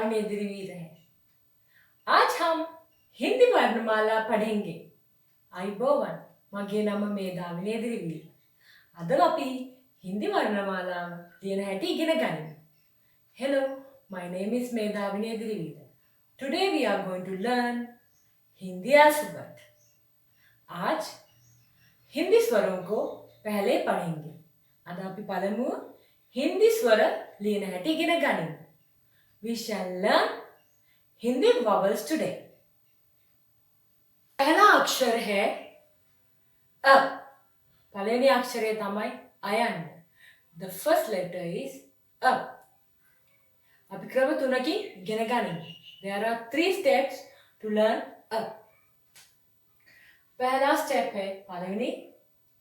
मेधाविनी द्विवीर है। आज हम हिंदी वर्णमाला पढ़ेंगे। आयुबोवन मगे नम मेधाविनी द्विवीर। अद අපි हिंदी वर्णमाला ලියන හැටි ඉගෙන ගනිමු. Hello, my name is Medhavini Adrivira. Today we are going to learn Hindi alphabet. आज हिंदी स्वरों को पहले पढ़ेंगे. අද අපි පළමුව हिंदी स्वर ලියන හැටි ඉගෙන ගනිමු. We shall learn Hindi vowels today. पहला अक्षर है अ. पहले अक्षर තමයි අයන්න. The first letter is अ. අපි ක්‍රම තුනකින් ඉගෙන ගනිමු. There are 3 steps to learn अ. पहला step है पहले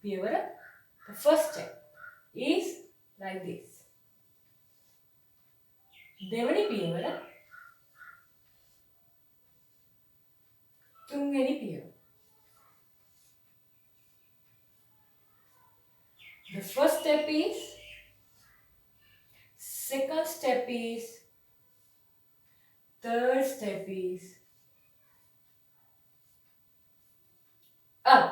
පියවර. The first step is like this. දෙවනි පියවර, තුන්වෙනි පියවර. The first step is, second step is, third step is up.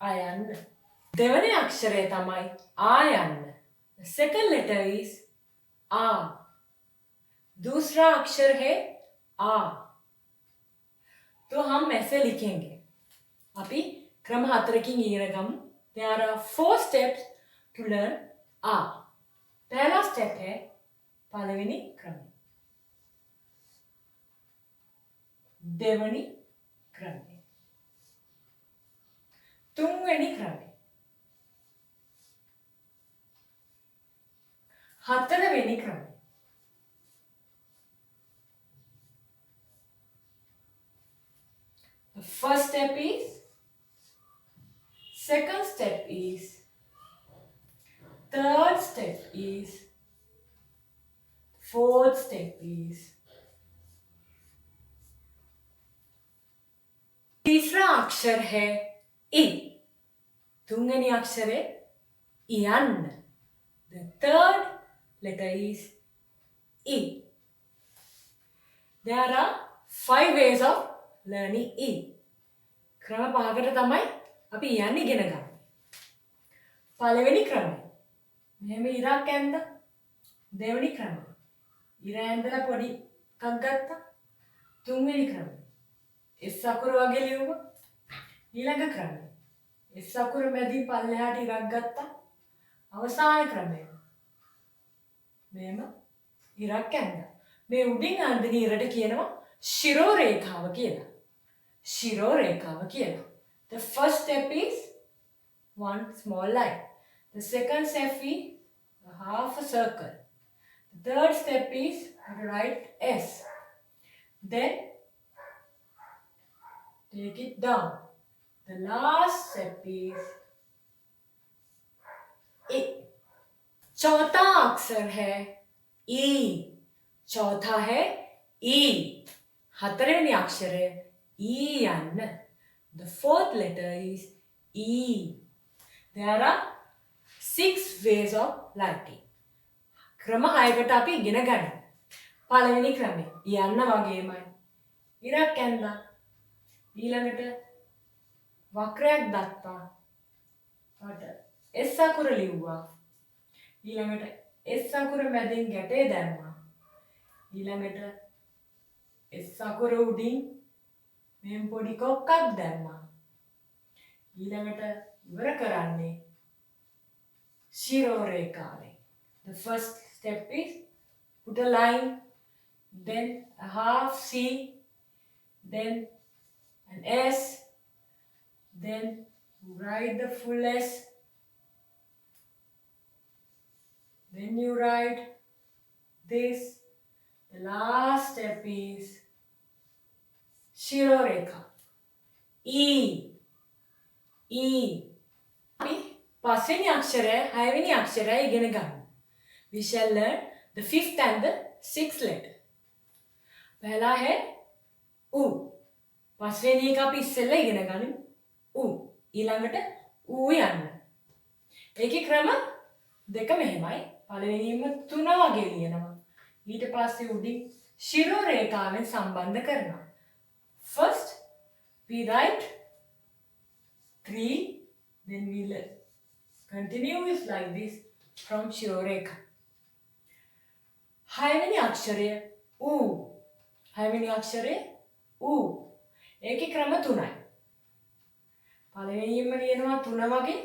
අයන්න. දෙවැනි අක්ෂරය තමයි ආයන්න. The second letter is आ. दूसरा अक्षर है आ. तो हम ऐसे लिखेंगे. अभी क्रम हतरकिंग इගෙන ගමු. There are 4 steps to learn आ. पहला स्टेप है पहलवेनी क्रम. देवनी क्रम. තුන්වෙනි ක්‍රමය. හතරවෙනි ක්‍රමය. The first step is, second step is, third step is, fourth step is. तीसरा अक्षर है इ. තුන්වෙනි අක්ෂරය යන්න. The third letter is E. There are 5 ways of learning E. ක්‍රම පහකට තමයි අපි යන්න ඉගෙන ගන්න. පළවෙනි ක්‍රමය. මෙහෙම ඉරක් ඇඳ. දෙවෙනි ක්‍රමය. ඉර ඇඳලා පොඩි එකක් ගත්තා. තුන්වෙනි ක්‍රමය. S අකුර වගේ ලියුවා. ඊළඟ ක්‍රමය. S අකුර මැදින් පල්ලෙහාට ඉරක් ගත්තා. අවසාන ක්‍රමය. මෙහෙම ඉරක් ඇඳලා. මේ උඩින් අඳින ඉරට කියනවා ශිරෝ රේඛාව කියලා. ශිරෝ රේඛාව කියලා. The first step is one small line. The second step is a half a circle. The third step is write S. Then take it down. The last step is E. चौथा अक्षर है ई. चौथा है ई. हतरवेनी अक्षर है ई यन्न. The fourth letter is E. There are 6 ways of writing. ක්‍රම 6කට අපි ඉගෙන ගන්න. පළවෙනි ක්‍රමය යන්න වගේමයි. ඉරක් ඇඳලා ඊළඟට වක්‍රයක් දත්තා. වට S අකුර ලිව්වා. ඊළඟට S අකුර මැදින් ගැටේ දැම්මා. ඊළඟට S අකුර උඩින් මෙම් පොඩි කොක්කක් දැම්මා. ඊළඟට ඉවර කරන්නේ ශිරෝ රේඛාවෙන්. The first step is put a line, then a half C, then an S, then write the full S. Then you write this. The last step is Shiro Rekha. E. E. අපි පස්වෙනි අක්ෂරය, හයවෙනි අක්ෂරය ඉගෙන ගමු. We shall learn the 5th and the 6th letter. पहला है U. පස්වෙනි එක අපි ඉස්සෙල්ලා ඉගෙන ගනිමු. U. ඊළඟට ඌ යන්න. ඒකේ ක්‍රම දෙක මෙහෙමයි. පළවෙනිම 3 වගේ ලියනවා. ඊට පස්සේ උඩින් ශිරෝ රේඛාවෙන් සම්බන්ධ කරනවා. First we write 3, then we'll continue with like this from ශිරෝ රේඛා. හයවෙනි අක්ෂරය ඌ. හයවෙනි අක්ෂරය ඌ. ඒකේ ක්‍රම 3යි. පළවෙනියෙන්ම ලියනවා 3 වගේ.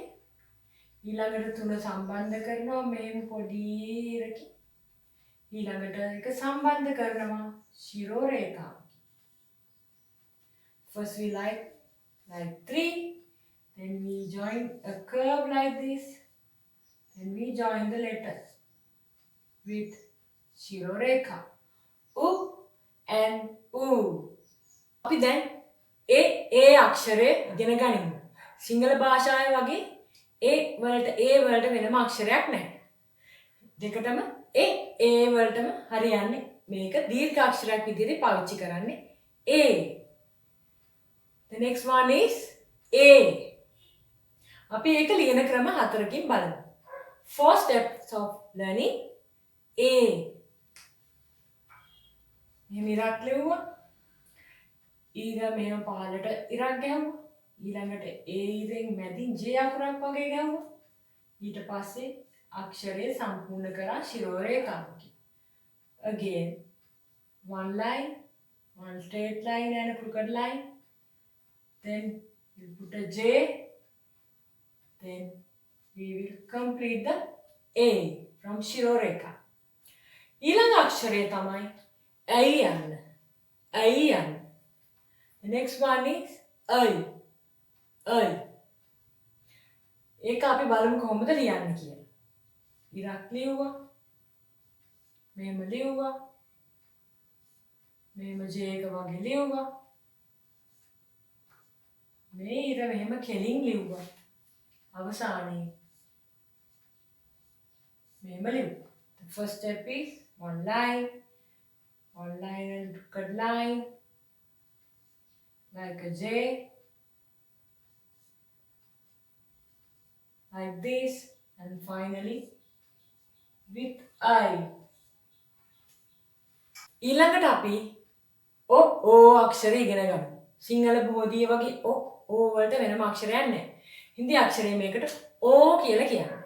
ඊළඟට 3 සම්බන්ධ කරනවා මෙහෙම පොඩි ඉරකින්. ඊළඟට එක සම්බන්ධ කරනවා ශිරෝ රේඛාවකින්. First we like 3, then we join a curve like this, then we join the letters with ශිරෝ Rekha. U and U. අපි දැන් ඒ අක්ෂරය ඉගෙන ගනිමු. සිංහල භාෂාවේ වගේ ඒ වලට වෙනම අක්ෂරයක් නැහැ. දෙකටම ඒ වලටම හරියන්නේ. මේක දීර්ඝ අක්ෂරයක් විදිහට පාවිච්චි කරන්නේ A. The next one is A. අපි ඒක ලියන ක්‍රම 4කින් බලමු. 4 steps of learning A. මෙහෙම ඉරක් ලියුවා. ඊළඟ මෙහෙම පහළට ඉරක් ගැහුවා. ඊළඟට A ඉරෙන් මැදින් J අකුරක් වගේ ගැහුවා. ඊට පස්සේ අක්ෂරය සම්පූර්ණ කරා ශිරෝ රේඛාවකින්. Again, one line, one straight line and a crooked line. Then we put a J. Then we will complete the A from ශිරෝ රේඛා. ඊළඟ අක්ෂරය තමයි I යන්න. I යන්න. The next one is I. ඒක අපි බලමු කොහොමද ලියන්නේ කියලා. ඉරක් ලියුවා. මෙහෙම ලියුවා. මෙහෙම J එක වගේ ලියුවා. මේ ඉර මෙහෙම කෙලින් ලියුවා. අවසානයේ මෙහෙම ලියුවා. The first step is one line and crooked line like a J, like this, and finally with I. ඊළඟට අපි ඕ අක්ෂරය ඉගෙන ගමු. සිංහල බෝධිය වගේ ඕ වලට වෙනම අක්ෂරයක් නැහැ. හින්දි අක්ෂරය මේකට ඕ කියලා කියන්නේ.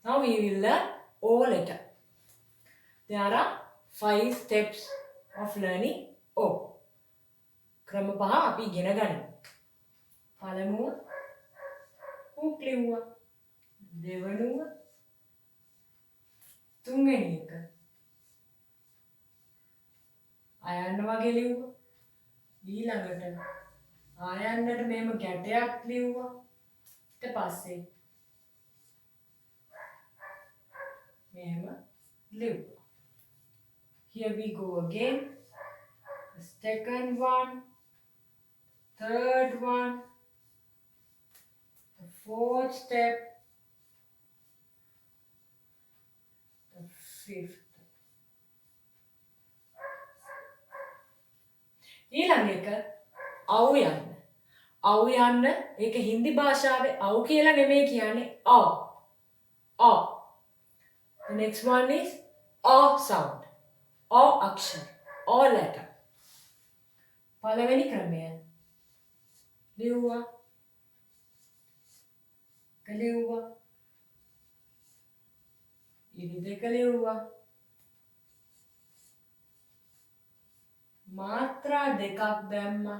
Now we will learn O letter. There are 5 steps of learning O. ක්‍රම 5 අපි ඉගෙන ගනිමු. පළමුව ඌක් ලියුවා. දෙවනුව තුන්වෙනි එක ආයන්න වගේ ලියුවා. ඊළඟට ආයන්නට මෙහෙම ගැටයක් ලියුවා. ඊට පස්සේ මෙහෙම ලියුවා. Here we go again. The second one, third one, the fourth step, the fifth. ඊළඟ එක අවු යන්න. අවු යන්න ඒක හින්දි භාෂාවේ අවු කියලා නෙමෙයි කියන්නේ අ. The next one is a sound. A අක්ෂර. A letter. පළවෙනි ක්‍රමය ලියුවා. ලියුවා. ඉරි දෙක ලියුවා. මාත්‍රා දෙකක් දැම්මා.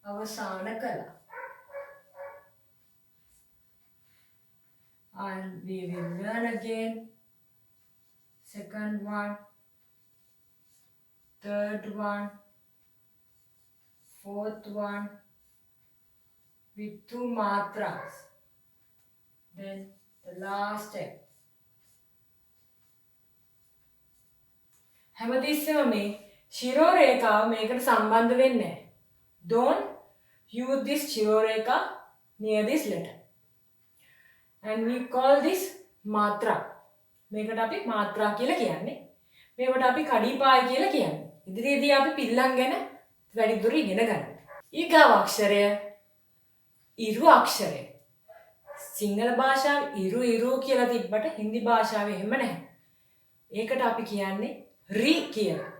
අවසාන කළා. And we will learn again. Second one, third one, fourth one with 2 matras. Then the last step. හැමතිස්සෙම මේ ශිරෝ රේඛාව මේකට සම්බන්ධ වෙන්නේ නැහැ. Don't use this ශිරෝ Rekha near this letter. And we call this matra. මේකට අපි මාත්‍රා කියලා කියන්නේ. මේකට අපි කඩිපාය කියලා කියන්නේ. ඉදිරියේදී අපි පිල්ලම් ගැන වැඩිදුර ඉගෙන ගන්න. ඊගාව අක්ෂරය ඉරු අක්ෂරය. සිංහල භාෂාව ඉරු කියලා තිබ්බට හින්දි භාෂාවේ එහෙම නැහැ. ඒකට අපි කියන්නේ ri කියලා.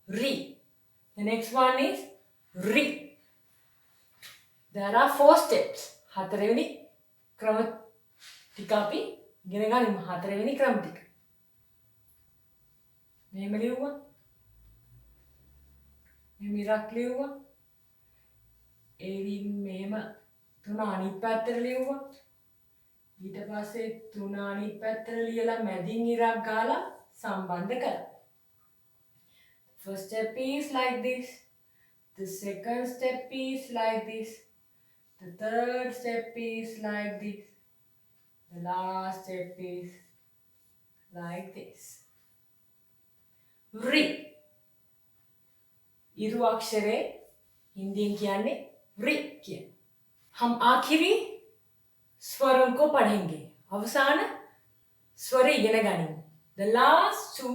Ri. The next one is ri. There are 4 steps. හතරවෙනි ක්‍රම ටික අපි ඉගෙන ගනිමු. හතරවෙනි ක්‍රම ටික. මෙහෙම ලියුවා. මෙහෙම ඉරක් ලියුවා. ඒවින් මෙහෙම 3 අනිත් පැත්තට ලියුවා. ඊට පස්සේ 3 අනිත් පැත්තට ලියලා මැදින් ඉරක් ගාලා සම්බන්ධ කරා. First step is like this. The second step is like this. The third step is like this. The last step is like this. Ri. इरु अक्षरे हिंदी कियाने रि किया. हम आखिरी स्वरों को पढ़ेंगे. अवसान स्वर eigen गनिमु. The last 2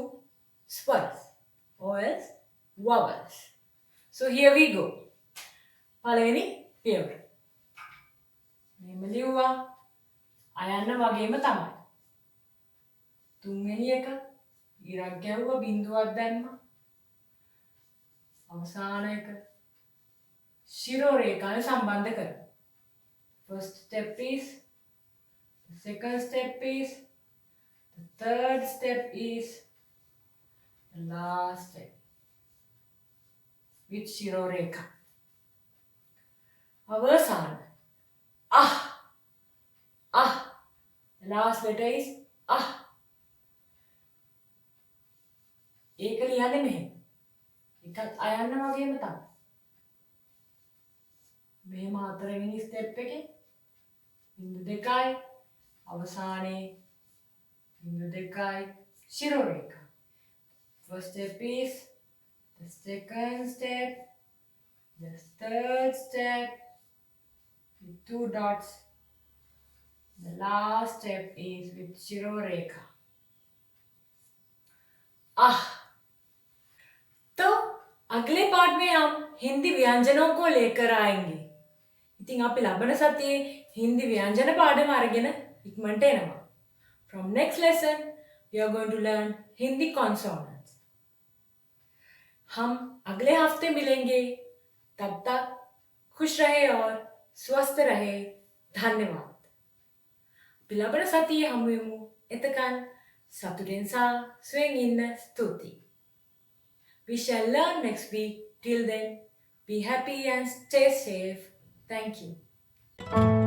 swars or else vowels. So here we go. පළවෙනි පියවර. මෙහෙම ලියුවා. අයන්න වගේම තමයි. තුන්වෙනි එක ඉරක් ගැව්වා බිඳුවක් දැම්මා. අවසාන එක ශිරෝ රේඛාව සම්බන්ධ කරමු. First step is, the second step is, the third step is, the last step with ශිරෝ රේඛා. අවසාන ah. The last letter is ah. ඒක ලියන්නේ මෙහෙම. එකත් අයන්න වගේම තමයි. මෙහෙම හතරවෙනි ස්ටෙප් එකේ බිංදු දෙකයි අවසානයේ බිංදු දෙකයි ශිරෝ රේඛා. First step is, the second step, the third step with 2 dots. The last step is with ශිරෝ රේඛා. तो अगले पार्ट में हम हिंदी व्यंजनों को लेकर आएंगे. ඉතින් අපි ලබන සතියේ හින්දි ව්‍යංජන පාඩම අරගෙන ඉක්මනට එනවා. From next lesson we are going to learn Hindi consonants. हम अगले हफ्ते मिलेंगे. तब तक खुश रहे और स्वस्थ रहे. धन्यवाद. අපි ලබන සතියේ හමු වෙමු. එතකන් සතුටෙන් සහ සුවයෙන් ඉන්න ස්තුතියි. We shall learn next week. Till then, be happy and stay safe. Thank you.